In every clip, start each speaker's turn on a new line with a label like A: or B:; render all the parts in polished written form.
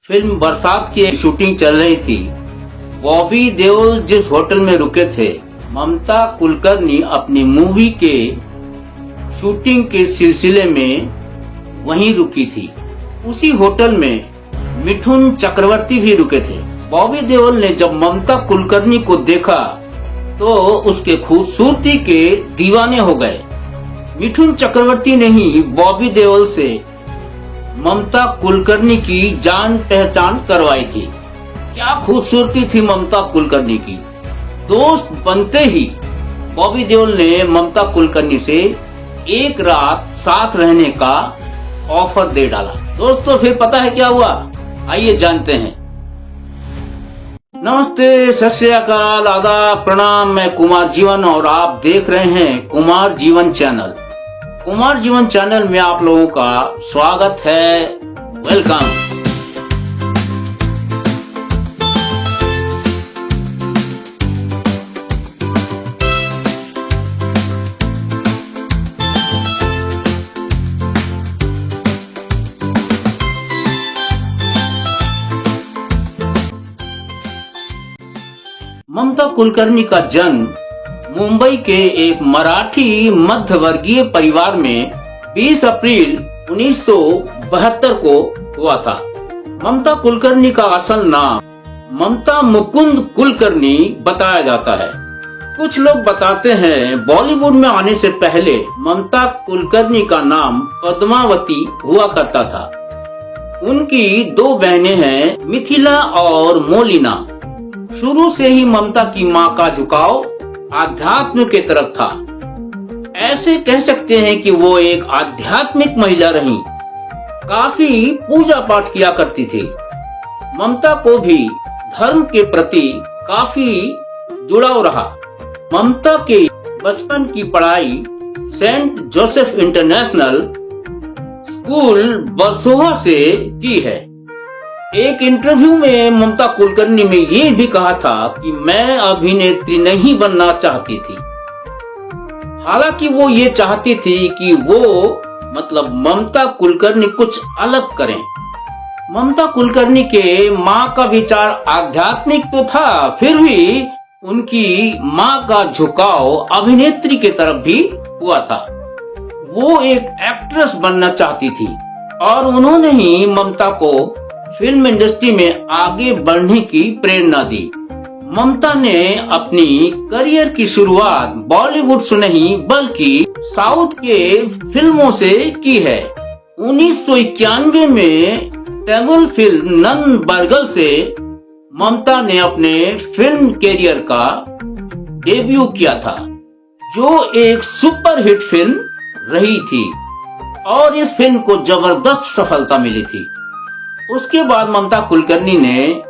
A: Film बरसात की एक शूटिंग चल रही थी। बॉबी देओल जिस होटल में रुके थे, ममता कुलकर्णी अपनी मूवी के शूटिंग के सिलसिले में वहीं रुकी थी। उसी होटल में मिथुन चक्रवर्ती भी रुके थे। बॉबी देओल ने जब ममता कुलकर्णी को देखा तो उसके खूबसूरती के दीवाने हो गए। मिथुन चक्रवर्ती ने ही बॉबी देओल से ममता कुलकर्णी की जान पहचान करवाई थी। क्या खूबसूरती थी ममता कुलकर्णी की। दोस्त बनते ही बॉबी देओल ने ममता कुलकर्णी से एक रात साथ रहने का ऑफर दे डाला। दोस्तों फिर पता है क्या हुआ, आइए जानते हैं। नमस्ते, सत श्री अकाल, आदाब, प्रणाम। मैं कुमार जीवन और आप देख रहे हैं कुमार जीवन चैनल। कुमार जीवन चैनल में आप लोगों का स्वागत है। वेलकम। ममता कुलकर्णी का जन्म मुंबई के एक मराठी मध्यवर्गीय परिवार में 20 अप्रैल 1972 को हुआ था। ममता कुलकर्णी का असल नाम ममता मुकुंद कुलकर्णी बताया जाता है। कुछ लोग बताते हैं बॉलीवुड में आने से पहले ममता कुलकर्णी का नाम पद्मावती हुआ करता था। उनकी दो बहनें हैं, मिथिला और मोलिना। शुरू से ही ममता की मां का झुकाव आध्यात्म के तरफ था। ऐसे कह सकते हैं कि वो एक आध्यात्मिक महिला रही। काफी पूजा पाठ किया करती थी। ममता को भी धर्म के प्रति काफी जुड़ाव रहा। ममता के बचपन की पढ़ाई Saint Joseph International School Versova से की है। एक इंटरव्यू में ममता कुलकर्णी ने ये भी कहा था कि मैं अभिनेत्री नहीं बनना चाहती थी। हालांकि वो ये चाहती थी कि वो मतलब ममता कुलकर्णी कुछ अलग करें। ममता कुलकर्णी के मां का विचार आध्यात्मिक तो था, फिर भी उनकी मां का झुकाव अभिनेत्री के तरफ भी हुआ था। वो एक एक्ट्रेस बनना चाहती थी और उन्होंने ही ममता को फिल्म इंडस्ट्री में आगे बढ़ने की प्रेरणा दी। ममता ने अपनी करियर की शुरुआत बॉलीवुड से नहीं बल्कि साउथ के फिल्मों से की है। 1991 में तमिल फिल्म नन्बर्गल से ममता ने अपने फिल्म करियर का डेब्यू किया था, जो एक सुपरहिट फिल्म रही थी और इस फिल्म को जबरदस्त सफलता मिली थी। उसके बाद ममता कुलकर्णी ने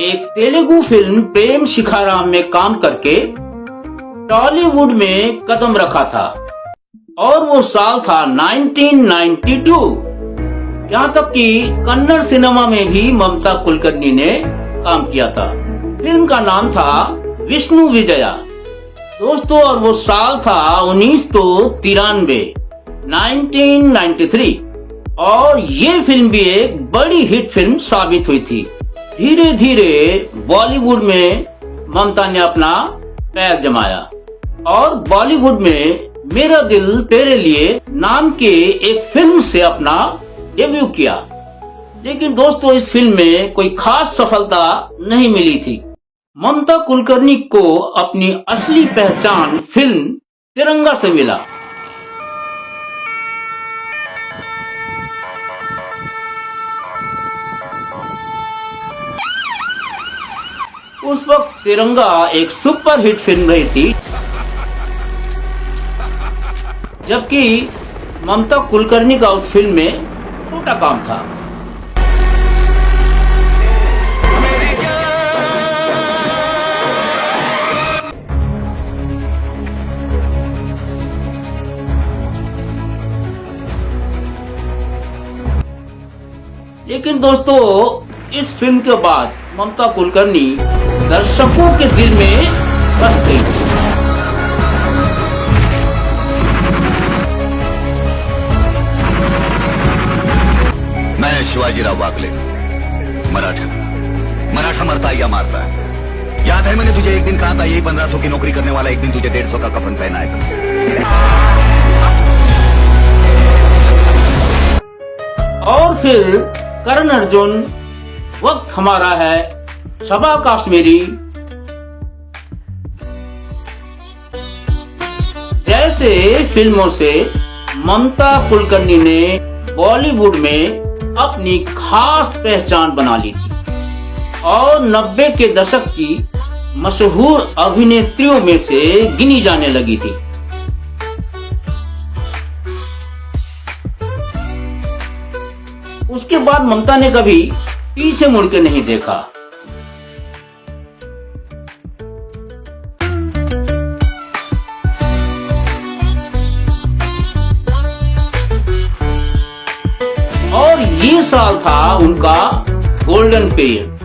A: एक तेलुगु फिल्म प्रेम शिखाराम में काम करके टॉलीवुड में कदम रखा था और वो साल था 1992। यहाँ तक कि कन्नड़ सिनेमा में भी ममता कुलकर्णी ने काम किया था। फिल्म का नाम था विष्णु विजया दोस्तों, और वो साल था 1993 और ये फिल्म भी एक बड़ी हिट फिल्म साबित हुई थी। धीरे धीरे बॉलीवुड में ममता ने अपना पैर जमाया और बॉलीवुड में मेरा दिल तेरे लिए नाम के एक फिल्म से अपना डेब्यू किया। लेकिन दोस्तों इस फिल्म में कोई खास सफलता नहीं मिली थी। ममता कुलकर्णी को अपनी असली पहचान फिल्म तिरंगा से मिला। उस वक्त तिरंगा एक सुपरहिट फिल्म रही थी, जबकि ममता कुलकर्णी का उस फिल्म में छोटा काम था। लेकिन दोस्तों इस फिल्म के बाद ममता कुलकर्णी दर्शकों के दिल में बस गई।
B: मैं शिवाजीराव वागले, मराठा। मराठा मरता या मारता है। याद है मैंने तुझे एक दिन कहा था यही 1500 की नौकरी करने वाला एक दिन तुझे 150 का कफन पहनाएगा।
A: और फिर करण अर्जुन, वक्त हमारा है, सबा काश्मीरी जैसे फिल्मों से ममता कुलकर्णी ने बॉलीवुड में अपनी खास पहचान बना ली थी और 90 के दशक की मशहूर अभिनेत्रियों में से गिनी जाने लगी थी। उसके बाद ममता ने कभी पीछे मुड़ के नहीं देखा। और ये साल था उनका गोल्डन पीरियड।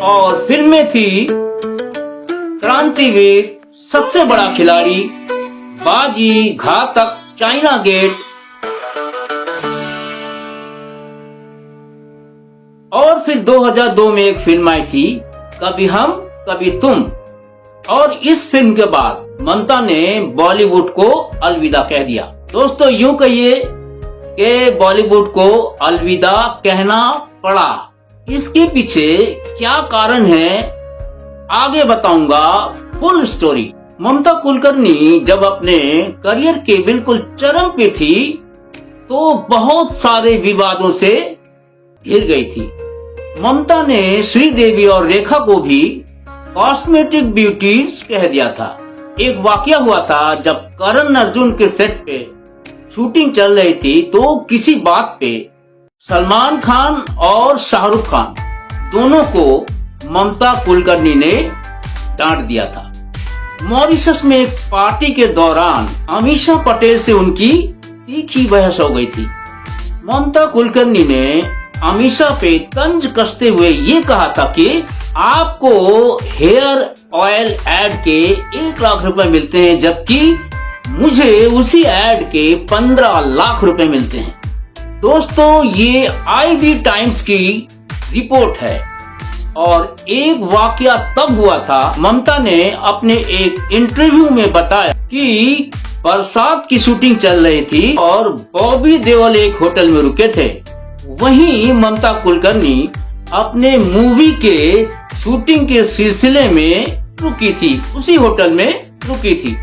A: और फिल्में थी क्रांतिवीर, सबसे बड़ा खिलाड़ी, बाजी, घातक, चाइना गेट। और फिर 2002 में एक फिल्म आई थी, कभी हम कभी तुम। और इस फिल्म के बाद ममता ने बॉलीवुड को अलविदा कह दिया। दोस्तों यूं कहिए कि बॉलीवुड को अलविदा कहना पड़ा। इसके पीछे क्या कारण है आगे बताऊंगा फुल स्टोरी। ममता कुलकर्णी जब अपने करियर के बिल्कुल चरम पे थी तो बहुत सारे विवादों से घिर गई थी। ममता ने श्रीदेवी और रेखा को भी कॉस्मेटिक ब्यूटीज कह दिया था। एक वाकया हुआ था जब करण अर्जुन के सेट पे शूटिंग चल रही थी तो किसी बात पे सलमान खान और शाहरुख खान दोनों को ममता कुलकर्णी ने डांट दिया था। मॉरिशस में एक पार्टी के दौरान अमीषा पटेल से उनकी तीखी बहस हो गई थी। ममता कुलकर्णी ने अमीषा पे तंज कसते हुए ये कहा था कि आपको हेयर ऑयल एड के 1 लाख रुपए मिलते हैं जबकि मुझे उसी एड के 15 लाख रुपए मिलते हैं। दोस्तों ये IB टाइम्स की रिपोर्ट है। और एक वाकया तब हुआ था, ममता ने अपने एक इंटरव्यू में बताया कि बरसात की शूटिंग चल रही थी और बॉबी देओल एक होटल में रुके थे। वहीं ममता कुलकर्णी अपने मूवी के शूटिंग के सिलसिले में रुकी थी, उसी होटल में रुकी थी।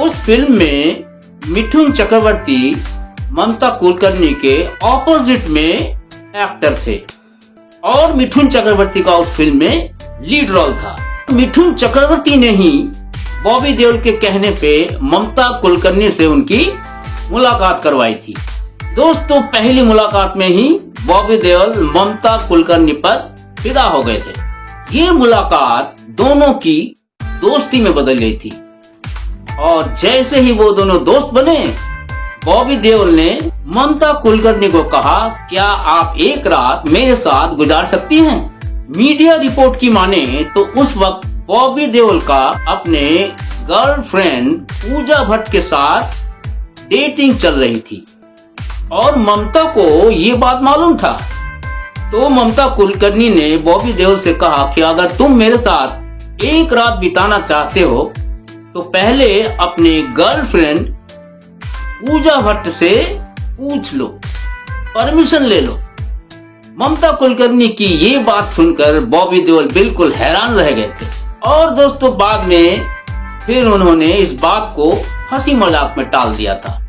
A: उस फिल्म में मिथुन चक्रवर्ती ममता कुलकर्णी के ऑपोजिट में एक्टर थे और मिथुन चक्रवर्ती का उस फिल्म में लीड रोल था। मिथुन चक्रवर्ती ने ही बॉबी देओल के कहने पे ममता कुलकर्णी से उनकी मुलाकात करवाई थी। दोस्तों पहली मुलाकात में ही बॉबी देओल ममता कुलकर्णी पर फिदा हो गए थे। ये मुलाकात दोनों की दोस्ती में बदल गई थी और जैसे ही वो दोनों दोस्त बने, बॉबी देओल ने ममता कुलकर्णी को कहा, क्या आप एक रात मेरे साथ गुजार सकती हैं? मीडिया रिपोर्ट की माने तो उस वक्त बॉबी देओल का अपने गर्लफ्रेंड पूजा भट्ट के साथ डेटिंग चल रही थी और ममता को ये बात मालूम था। तो ममता कुलकर्णी ने बॉबी देओल से कहा कि अगर तुम मेरे साथ एक रात बिताना चाहते हो तो पहले अपने गर्लफ्रेंड पूजा भट्ट से पूछ लो, परमिशन ले लो। ममता कुलकर्णी की ये बात सुनकर बॉबी देओल बिल्कुल हैरान रह गए थे और दोस्तों बाद में फिर उन्होंने इस बात को हंसी मजाक में टाल दिया था।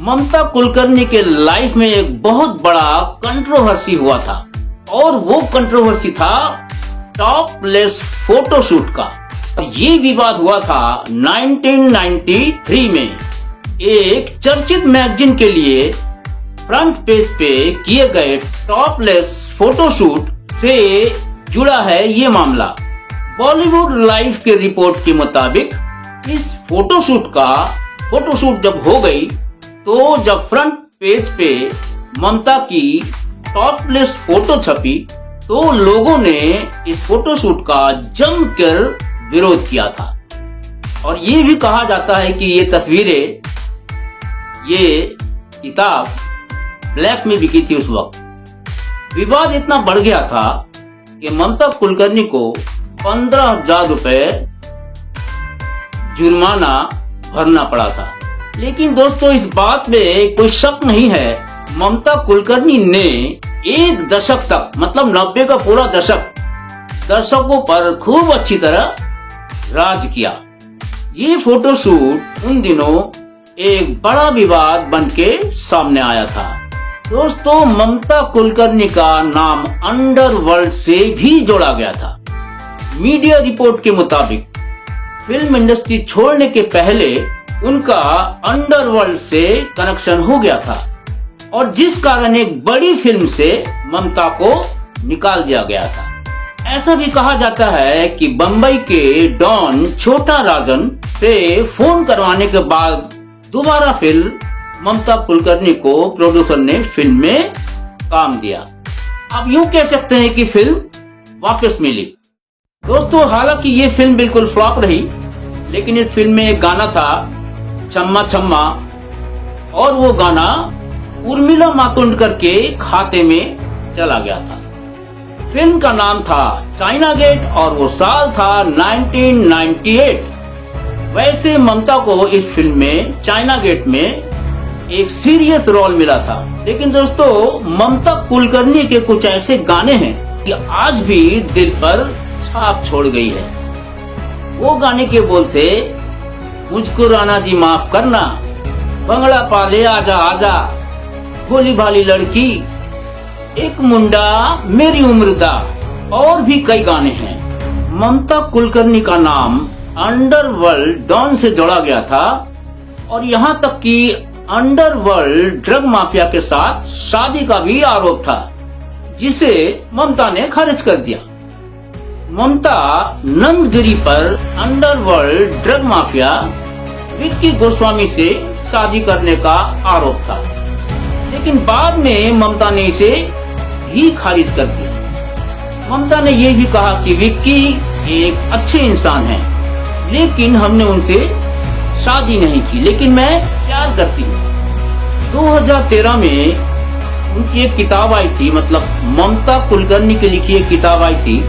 A: ममता कुलकर्णी के लाइफ में एक बहुत बड़ा कंट्रोवर्सी हुआ था और वो कंट्रोवर्सी था टॉपलेस फोटोशूट का। ये विवाद हुआ था 1993 में। एक चर्चित मैगजीन के लिए फ्रंट पेज पे किए गए टॉपलेस फोटोशूट से जुड़ा है ये मामला। बॉलीवुड लाइफ के रिपोर्ट के मुताबिक इस फोटोशूट जब हो गई तो जब फ्रंट पेज पे ममता की टॉपलेस फोटो छपी तो लोगों ने इस फोटोशूट का जमकर विरोध किया था और ये भी कहा जाता है कि ये तस्वीरें ये किताब ब्लैक में बिकी थी उस वक्त। विवाद इतना बढ़ गया था कि ममता कुलकर्णी को 15,000 रुपए जुर्माना भरना पड़ा था। लेकिन दोस्तों, इस बात में कोई शक नहीं है, ममता कुलकर्णी ने एक दशक तक, मतलब 90 का पूरा दशक, दर्शकों पर खूब अच्छी तरह राज किया। ये फोटोशूट उन दिनों एक बड़ा विवाद बन के सामने आया था। दोस्तों, ममता कुलकर्णी का नाम अंडरवर्ल्ड से भी जोड़ा गया था। मीडिया रिपोर्ट के मुताबिक फिल्म इंडस्ट्री छोड़ने के पहले उनका अंडरवर्ल्ड से कनेक्शन हो गया था और जिस कारण एक बड़ी फिल्म से ममता को निकाल दिया गया था। ऐसा भी कहा जाता है कि बंबई के डॉन छोटा राजन से फोन करवाने के बाद दोबारा फिल्म ममता कुलकर्णी को प्रोड्यूसर ने फिल्म में काम दिया। अब यूं कह सकते हैं कि फिल्म वापस मिली। दोस्तों, हालांकि ये फिल्म बिल्कुल फ्लॉप रही, लेकिन इस फिल्म में एक गाना था, छम्मा छम्मा, और वो गाना उर्मिला मातोंडकर के खाते में चला गया था। फिल्म का नाम था चाइना गेट और वो साल था 1998। वैसे ममता को इस फिल्म में चाइना गेट में एक सीरियस रोल मिला था, लेकिन दोस्तों, ममता कुलकर्णी के कुछ ऐसे गाने हैं कि आज भी दिल पर छाप छोड़ गई है। वो गाने के बोल थे, मुझको राणा जी माफ करना, बंगला पाले आजा आजा, भोली भाली लड़की, एक मुंडा मेरी उम्र दा, और भी कई गाने हैं। ममता कुलकर्णी का नाम अंडरवर्ल्ड डॉन से जोड़ा गया था और यहाँ तक कि अंडरवर्ल्ड ड्रग माफिया के साथ शादी का भी आरोप था, जिसे ममता ने खारिज कर दिया। ममता नंदगिरी पर underworld drug mafia Vicky Goswami से शादी करने का आरोप था, लेकिन बाद में ममता ने इसे भी खारिज कर दिया। ममता ने यह भी कहा कि विक्की एक अच्छे इंसान है, लेकिन हमने उनसे शादी नहीं की, लेकिन मैं प्यार करती हूँ। 2013 में उनकी एक किताब आई थी, मतलब ममता कुलकर्णी की लिखी एक किताब आई थी,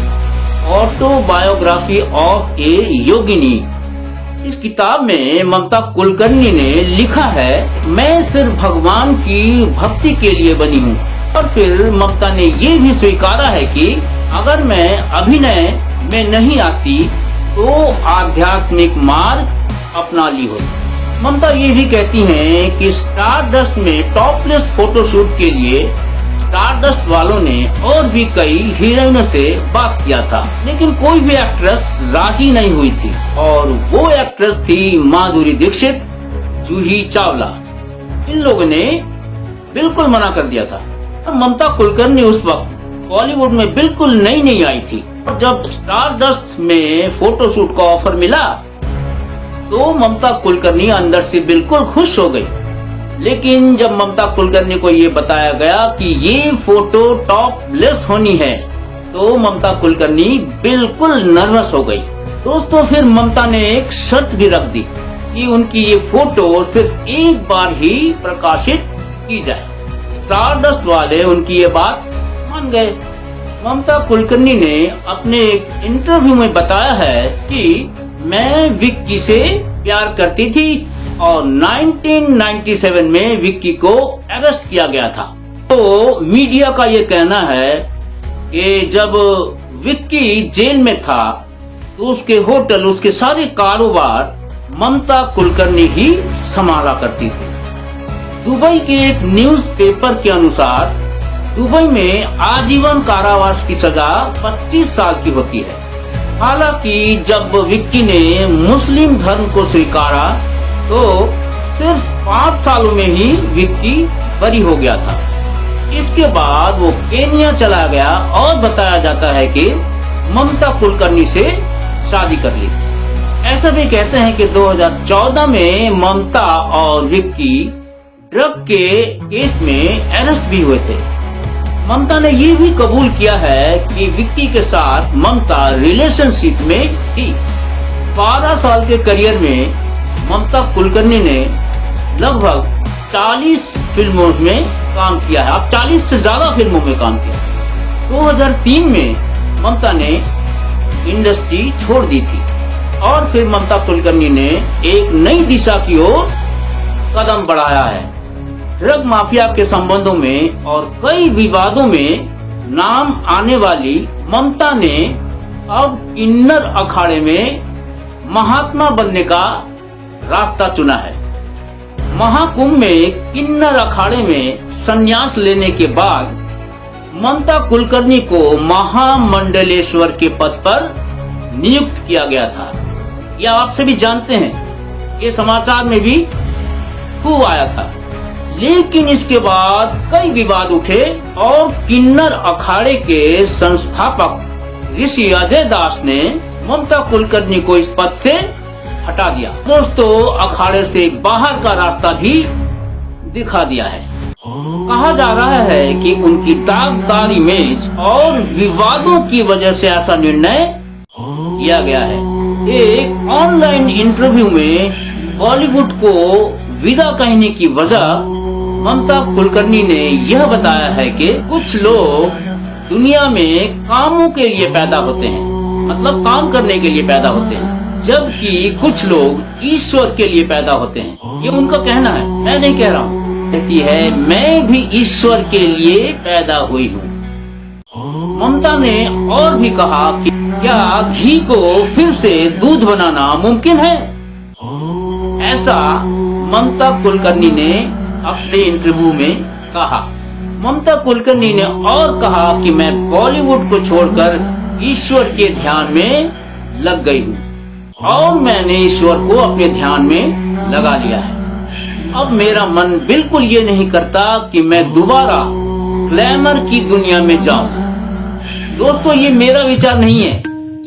A: ऑटोबायोग्राफी ऑफ ए योगिनी। इस किताब में ममता कुलकर्णी ने लिखा है, मैं सिर्फ भगवान की भक्ति के लिए बनी हूँ। और फिर ममता ने ये भी स्वीकारा है कि अगर मैं अभिनय में नहीं आती तो आध्यात्मिक मार्ग अपना ली हो। ममता ये भी कहती हैं कि स्टारडस्ट में टॉपलेस फोटोशूट के लिए स्टारडस्ट वालों ने और भी कई हीरोइनों से बात किया था, लेकिन कोई भी एक्ट्रेस राजी नहीं हुई थी, और वो एक्ट्रेस थी माधुरी दीक्षित, जूही चावला। इन लोगों ने बिल्कुल मना कर दिया था। और ममता कुलकर्णी उस वक्त बॉलीवुड में बिल्कुल नई नई आई थी। और जब स्टारडस्ट में फोटोशूट का ऑफर मिला तो ममता कुलकर्णी अंदर से बिल्कुल खुश हो गई, लेकिन जब ममता कुलकर्णी को ये बताया गया कि ये फोटो टॉपलेस होनी है तो ममता कुलकर्णी बिल्कुल नर्वस हो गई। दोस्तों, फिर ममता ने एक शर्त भी रख दी कि उनकी ये फोटो सिर्फ एक बार ही प्रकाशित की जाए। स्टारडस्ट वाले उनकी ये बात मान गए। ममता कुलकर्णी ने अपने एक इंटरव्यू में बताया है कि मैं विक्की से प्यार करती थी और 1997 में विक्की को अरेस्ट किया गया था। तो मीडिया का ये कहना है कि जब विक्की जेल में था तो उसके होटल, उसके सारे कारोबार ममता कुलकर्णी ही संभाला करती थी। दुबई के एक न्यूज़पेपर के अनुसार दुबई में आजीवन कारावास की सजा 25 साल की होती है। हालांकि जब विक्की ने मुस्लिम धर्म को स्वीकारा तो सिर्फ 5 सालों में ही विक्की बरी हो गया था। इसके बाद वो केन्या चला गया और बताया जाता है कि ममता कुलकर्णी से शादी कर ली। ऐसा भी कहते हैं कि 2014 में ममता और विक्की ड्रग के केस में अरेस्ट भी हुए थे। ममता ने ये भी कबूल किया है कि विक्की के साथ ममता रिलेशनशिप में थी। 12 साल के करियर में ममता कुलकर्णी ने लगभग 40 फिल्मों में काम किया है। अब 40 से ज्यादा फिल्मों में काम किया। 2003 में ममता ने इंडस्ट्री छोड़ दी थी और फिर ममता कुलकर्णी ने एक नई दिशा की ओर कदम बढ़ाया है। ड्रग माफिया के संबंधों में और कई विवादों में नाम आने वाली ममता ने अब किन्नर अखाड़े में महात्मा बनने का रास्ता चुना है। महाकुंभ में किन्नर अखाड़े में संन्यास लेने के बाद ममता कुलकर्णी को महामंडलेश्वर के पद पर नियुक्त किया गया था। यह आप सभी जानते हैं, ये समाचार में भी खूब आया था। लेकिन इसके बाद कई विवाद उठे और किन्नर अखाड़े के संस्थापक ऋषि अजय दास ने ममता कुलकर्णी को इस पद से हटा दिया। दोस्तों, अखाड़े से बाहर का रास्ता भी दिखा दिया है। कहा जा रहा है कि उनकी दागदार इमेज और विवादों की वजह से ऐसा निर्णय किया गया है। एक ऑनलाइन इंटरव्यू में बॉलीवुड को विदा कहने की वजह ममता कुलकर्णी ने यह बताया है कि कुछ लोग दुनिया में कामों के लिए पैदा होते हैं, मतलब काम करने के लिए पैदा होते हैं, जबकि कुछ लोग ईश्वर के लिए पैदा होते हैं। ये उनका कहना है, मैं नहीं कह रहा हूँ। कहती है, मैं भी ईश्वर के लिए पैदा हुई हूँ। ममता ने और भी कहा कि क्या घी को फिर से दूध बनाना मुमकिन है? ऐसा ममता कुलकर्णी ने अपने इंटरव्यू में कहा। ममता कुलकर्णी ने और कहा कि मैं बॉलीवुड को छोड़कर ईश्वर के ध्यान में लग गई हूँ और मैंने ईश्वर को अपने ध्यान में लगा लिया है। अब मेरा मन बिल्कुल ये नहीं करता कि मैं दोबारा ग्लैमर की दुनिया में जाऊं। दोस्तों, ये मेरा विचार नहीं है,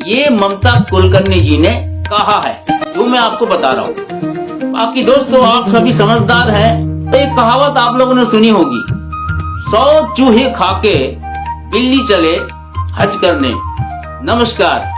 A: ये ममता कुलकर्णी जी ने कहा है, जो मैं आपको बता रहा हूँ। बाकी दोस्तों, आप सभी समझदार हैं। एक कहावत आप लोगों ने सुनी होगी, 100 चूहे खाके बिल्ली चले हज करने। नमस्कार।